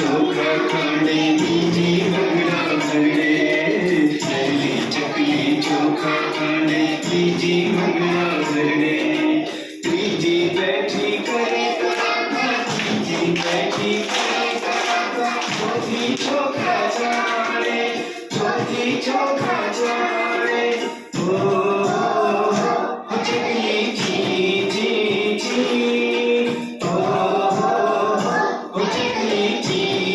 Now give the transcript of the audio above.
चोखा खाने तीजी मंगला भरने चकली चकली चोखा खाने तीजी मंगला भरने तीजी बैठी करे पराठा तीजी बैठी करे पराठा चौथी चोखा जाने चौथी चोखा जाने चकली जी जी जी चकली जी